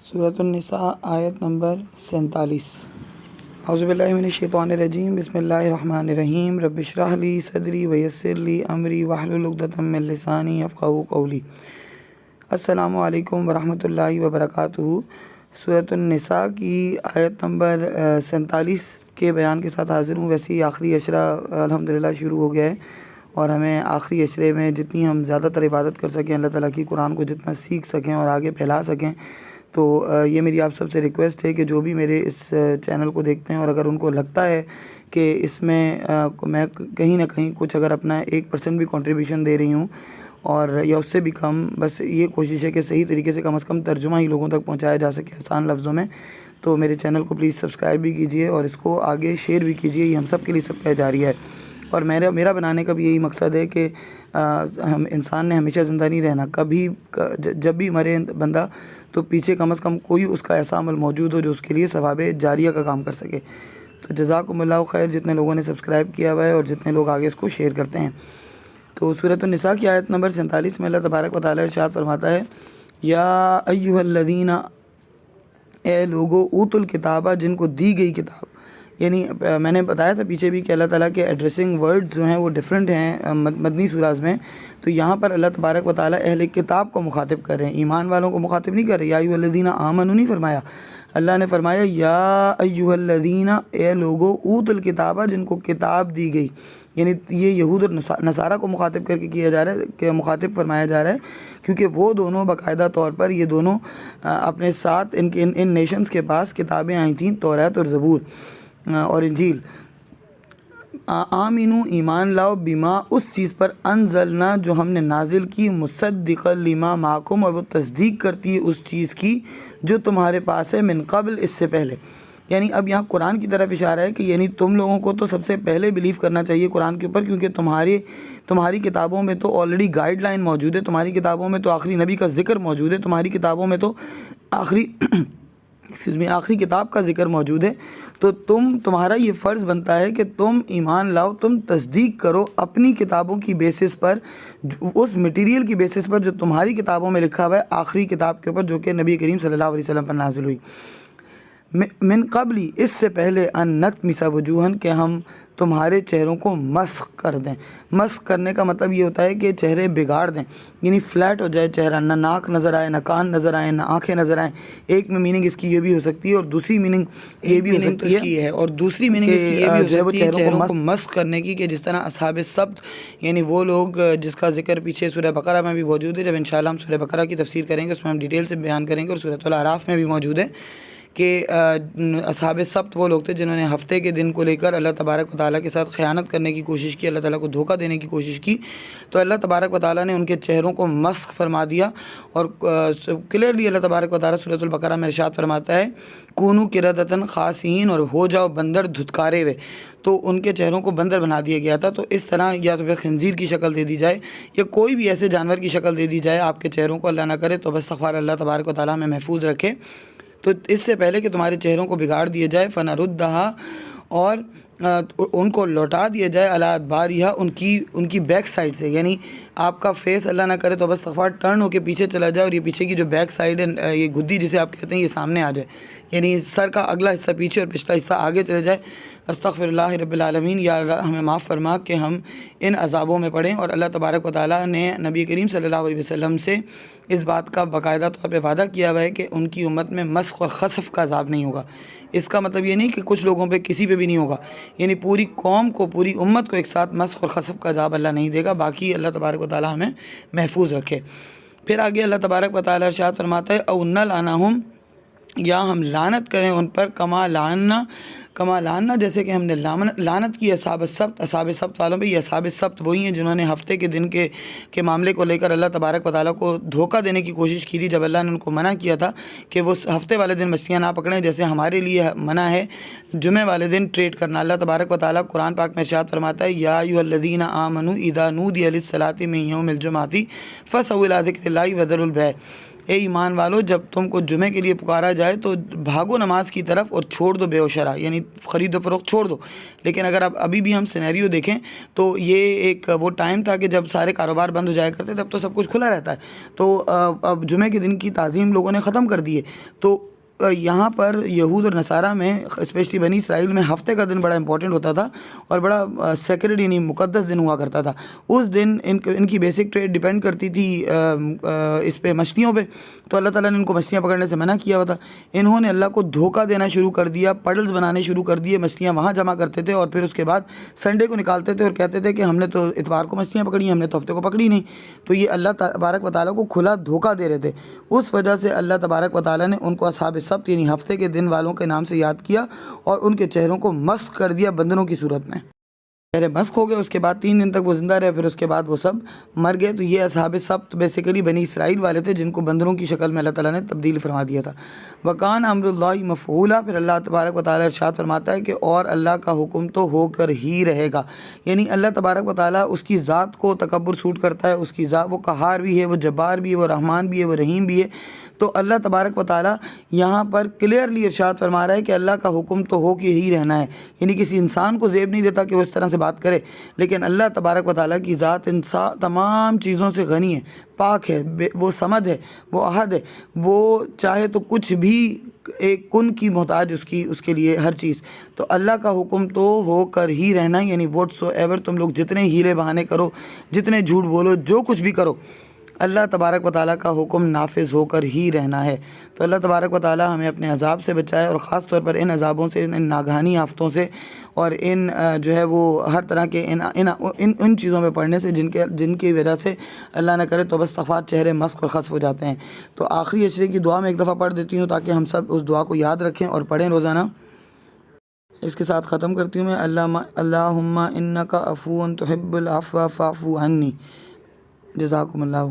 سورۃ النساء آیت نمبر 47۔ اعوذ باللہ من الشیطان الرجیم، بسم اللہ الرحمن الرحیم۔ رب اشرح لی صدری ویسر لی امری واحلل عقدۃ من لسانی یفقہوا قولی۔ السلام علیکم ورحمۃ اللہ وبرکاتہ۔ سورۃ النساء کی آیت نمبر 47 کے بیان کے ساتھ حاضر ہوں۔ ویسے ہی آخری عشرہ الحمدللہ شروع ہو گیا ہے، اور ہمیں آخری عشرے میں جتنی ہم زیادہ تر عبادت کر سکیں، اللہ تعالیٰ کی قرآن کو جتنا سیکھ سکیں اور آگے پھیلا سکیں، تو یہ میری آپ سب سے ریکویسٹ ہے کہ جو بھی میرے اس چینل کو دیکھتے ہیں اور اگر ان کو لگتا ہے کہ اس میں میں کہیں نہ کہیں کچھ اگر اپنا 1% بھی کنٹریبیوشن دے رہی ہوں اور یا اس سے بھی کم، بس یہ کوشش ہے کہ صحیح طریقے سے کم از کم ترجمہ ہی لوگوں تک پہنچایا جا سکے آسان لفظوں میں، تو میرے چینل کو پلیز سبسکرائب بھی کیجئے اور اس کو آگے شیئر بھی کیجئے۔ یہ ہم سب کے لیے سب کا جاری ہے، اور میرا بنانے کا بھی یہی مقصد ہے کہ ہم انسان نے ہمیشہ زندہ نہیں رہنا، کبھی جب بھی مرے بندہ تو پیچھے کم از کم کوئی اس کا ایسا عمل موجود ہو جو اس کے لیے ثواب جاریہ کا کام کر سکے۔ تو جزاکم اللہ خیر جتنے لوگوں نے سبسکرائب کیا ہوا ہے اور جتنے لوگ آگے اس کو شیئر کرتے ہیں۔ تو سورۃ النساء کی آیت نمبر 47 میں اللہ تبارک و تعالیٰ ارشاد فرماتا ہے، یا ایھا الذین، اے لوگو، اوتوا الکتابہ، جن کو دی گئی کتاب۔ یعنی میں نے بتایا تھا پیچھے بھی کہ اللہ تعالیٰ کے ایڈریسنگ ورڈ جو ہیں وہ ڈیفرنٹ ہیں مدنی سوراز میں، تو یہاں پر اللہ تبارک و تعالیٰ اہل کتاب کو مخاطب کر رہے ہیں، ایمان والوں کو مخاطب نہیں کر رہے۔ یا ایھا الذین آمنوا نہیں فرمایا، اللہ نے فرمایا یا ایھا الذین، اے لوگو، اوتوا الکتابہ، جن کو کتاب دی گئی۔ یعنی یہ یہود اور نصارہ کو مخاطب کر کے کیا جا رہا ہے، کہ مخاطب فرمایا جا رہا ہے، کیونکہ وہ دونوں باقاعدہ طور پر یہ دونوں اپنے ساتھ ان نیشنز کے پاس کتابیں آئی تھیں، توریت اور زبور اور انجیل۔ آمینو، ایمان لاؤ، بما، اس چیز پر، انزلنا، جو ہم نے نازل کی، مصدقا لما معکم، اور وہ تصدیق کرتی ہے اس چیز کی جو تمہارے پاس ہے، من قبل، اس سے پہلے۔ یعنی اب یہاں قرآن کی طرف اشارہ ہے کہ یعنی تم لوگوں کو تو سب سے پہلے بلیو کرنا چاہیے قرآن کے اوپر، کیونکہ تمہاری کتابوں میں تو آلریڈی گائیڈ لائن موجود ہے، تمہاری کتابوں میں تو آخری نبی کا ذکر موجود ہے، تمہاری کتابوں میں تو آخری کتاب کا ذکر موجود ہے، تو تمہارا یہ فرض بنتا ہے کہ تم ایمان لاؤ، تم تصدیق کرو اپنی کتابوں کی بیسس پر، اس مٹیریل کی بیسس پر جو تمہاری کتابوں میں لکھا ہوا ہے، آخری کتاب کے اوپر جو کہ نبی کریم صلی اللہ علیہ وسلم پر نازل ہوئی۔ من قبلی، اس سے پہلے، ان نطمس وجوہن، کہ ہم تمہارے چہروں کو مسخ کر دیں۔ مسخ کرنے کا مطلب یہ ہوتا ہے کہ چہرے بگاڑ دیں، یعنی فلیٹ ہو جائے چہرہ، نہ ناک نظر آئے، نہ کان نظر آئے، نہ آنکھیں نظر آئیں۔ ایک میں میننگ اس کی یہ بھی ہو سکتی ہے، اور دوسری میننگ یہ بھی ہو سکتی ہے، اور دوسری میننگ اس کی یہ بھی ہو سکتی ہے چہروں کو مسخ کرنے کی، کہ جس طرح اصحاب السبت، یعنی وہ لوگ جس کا ذکر پیچھے سورہ بقرہ میں بھی موجود ہے، جب انشاءاللہ ہم سورہ بقرہ کی تفسیر کریں گے اس میں ہم ڈیٹیل سے بیان کریں گے، اور سورۃ الاعراف میں بھی موجود ہے کہ اصحاب سبت وہ لوگ تھے جنہوں نے ہفتے کے دن کو لے کر اللہ تبارک و تعالیٰ کے ساتھ خیانت کرنے کی کوشش کی، اللہ تعالیٰ کو دھوکہ دینے کی کوشش کی، تو اللہ تبارک و تعالیٰ نے ان کے چہروں کو مسخ فرما دیا، اور کلیئرلی اللہ تبارک و تعالیٰ سورۃ البقرہ میں ارشاد فرماتا ہے، کونوا قردۃ خاسئین، اور ہو جاؤ بندر دھتکارے ہوئے، تو ان کے چہروں کو بندر بنا دیا گیا تھا۔ تو اس طرح یا تو پھر خنزیر کی شکل دے دی جائے یا کوئی بھی ایسے جانور کی شکل دے دی جائے آپ کے چہروں کو، اللہ نہ کرے تو بستغفار اللہ تبارک و تعالیٰ میں محفوظ رکھے، تو اس سے پہلے کہ تمہارے چہروں کو بگاڑ دیا جائے، فنردھا، اور ان کو لوٹا دیا جائے، علی ادبارہا، ان کی بیک سائڈ سے، یعنی آپ کا فیس اللہ نہ کرے تو بس استغفار ٹرن ہو کے پیچھے چلا جائے، اور یہ پیچھے کی جو بیک سائڈ ہے، یہ گدی جسے آپ کہتے ہیں، یہ سامنے آ جائے، یعنی سر کا اگلا حصہ پیچھے اور پچھلا حصہ آگے چلے جائے۔ استغفر اللہ رب العالمین، یا اللہ ہمیں معاف فرما کہ ہم ان عذابوں میں پڑیں۔ اور اللہ تبارک و تعالیٰ نے نبی کریم صلی اللہ علیہ وسلم سے اس بات کا باقاعدہ طور پہ وعدہ کیا ہوا ہے کہ ان کی امت میں مسخ اور خسف کا عذاب نہیں ہوگا۔ اس کا مطلب یہ نہیں کہ کچھ لوگوں پہ کسی پہ بھی نہیں ہوگا، یعنی پوری قوم کو، پوری امت کو ایک ساتھ مسخ اور خسف کا عذاب اللہ نہیں دے گا، باقی اللہ تبارک و تعالیٰ ہمیں محفوظ رکھے۔ پھر آگے اللہ تبارک و تعالیٰ ارشاد فرماتا ہے، او نلعنہم، یا ہم لعنت کریں ان پر، کما لعننا، جیسے کہ ہم نے لعنت کی اصحاب السبت والوں پہ۔ یہ اصحاب السبت وہی ہیں جنہوں نے ہفتے کے دن کے معاملے کو لے کر اللہ تبارک و تعالیٰ کو دھوکہ دینے کی کوشش کی تھی، جب اللہ نے ان کو منع کیا تھا کہ وہ ہفتے والے دن مچھلیاں نہ پکڑیں، جیسے ہمارے لیے منع ہے جمعے والے دن ٹریڈ کرنا۔ اللہ تبارک و تعالیٰ قرآن پاک میں ارشاد فرماتا ہے، یا ایھا الذین آمنوا اذا نودی للصلاۃ من یوم الجمعۃ فاسعوا الی ذکر اللہ وذروا البیع۔ اے ایمان والو جب تم کو جمعے کے لیے پکارا جائے تو بھاگو نماز کی طرف اور چھوڑ دو بے و شرع، یعنی خرید و فروخت چھوڑ دو۔ لیکن اگر ابھی بھی ہم سینیریو دیکھیں تو یہ ایک وہ ٹائم تھا کہ جب سارے کاروبار بند ہو جایا کرتے تھے، اب تو سب کچھ کھلا رہتا ہے، تو اب جمعے کے دن کی تعظیم لوگوں نے ختم کر دی ہے۔ تو یہاں پر یہود اور نصارہ میں اسپیشلی بنی اسرائیل میں ہفتے کا دن بڑا امپورٹنٹ ہوتا تھا اور بڑا سیکرڈ یعنی مقدس دن ہوا کرتا تھا۔ اس دن ان کی بیسک ٹریڈ ڈیپینڈ کرتی تھی اس پہ مچھلیوں پہ، تو اللہ تعالیٰ نے ان کو مچھلیاں پکڑنے سے منع کیا ہوا تھا۔ انہوں نے اللہ کو دھوکہ دینا شروع کر دیا، پڈلز بنانے شروع کر دیے، مچھلیاں وہاں جمع کرتے تھے اور پھر اس کے بعد سنڈے کو نکالتے تھے اور کہتے تھے کہ ہم نے تو اتوار کو مچھلیاں پکڑی، ہم نے تو ہفتے کو پکڑی نہیں۔ تو یہ اللہ تبارک و تعالیٰ کو کھلا دھوکہ دے رہے تھے۔ اس وجہ سے اللہ تبارک و تعالیٰ نے ان کو اصحاب السبت یعنی ہفتے کے دن والوں کے نام سے یاد کیا اور ان کے چہروں کو مسخ کر دیا بندروں کی صورت میں۔ چہرے مسخ ہو گئے، اس کے بعد 3 دن تک وہ زندہ رہے، پھر اس کے بعد وہ سب مر گئے۔ تو یہ اصحاب السبت بیسیکلی بنی اسرائیل والے تھے جن کو بندروں کی شکل میں اللہ تعالیٰ نے تبدیل فرما دیا تھا۔ وَكَانَ أَمْرُ اللَّهِ مَفْعُولًا، پھر اللہ تبارک و تعالیٰ ارشاد فرماتا ہے کہ اور اللہ کا حکم تو ہو کر ہی رہے گا، یعنی اللہ تبارک و تعالیٰ اس کی ذات کو تکبر سوٹ کرتا ہے، اس کی ذات وہ قہار بھی ہے، وہ جبار بھی ہے، وہ رحمان بھی ہے، وہ رحیم بھی ہے۔ تو اللہ تبارک و تعالیٰ یہاں پر کلیئرلی ارشاد فرما رہا ہے کہ اللہ کا حکم تو ہو کے ہی رہنا ہے، یعنی کسی انسان کو زیب نہیں دیتا کہ وہ اس طرح سے بات کرے، لیکن اللہ تبارک و تعالیٰ کی ذات تمام چیزوں سے غنی ہے، پاک ہے، وہ صمد ہے، وہ احد ہے، وہ چاہے تو کچھ بھی ایک کن کی محتاج اس کے لیے ہر چیز۔ تو اللہ کا حکم تو ہو کر ہی رہنا، یعنی واٹ سو ایور تم لوگ جتنے ہیلے بہانے کرو، جتنے جھوٹ بولو، جو کچھ بھی کرو، اللہ تبارک و تعالیٰ کا حکم نافذ ہو کر ہی رہنا ہے۔ تو اللہ تبارک و تعالیٰ ہمیں اپنے عذاب سے بچائے، اور خاص طور پر ان عذابوں سے، ان ناگہانی آفتوں سے، اور ان جو ہے وہ ہر طرح کے ان چیزوں میں پڑھنے سے جن کی وجہ سے اللہ نہ کرے تو بس استغفار چہرے مسخ اور خسف ہو جاتے ہیں۔ تو آخری عشرے کی دعا میں ایک دفعہ پڑھ دیتی ہوں تاکہ ہم سب اس دعا کو یاد رکھیں اور پڑھیں روزانہ۔ اس کے ساتھ ختم کرتی ہوں میں، اللہم انک عفو تحب العفو فاعف عنی۔ جزاکم اللہ۔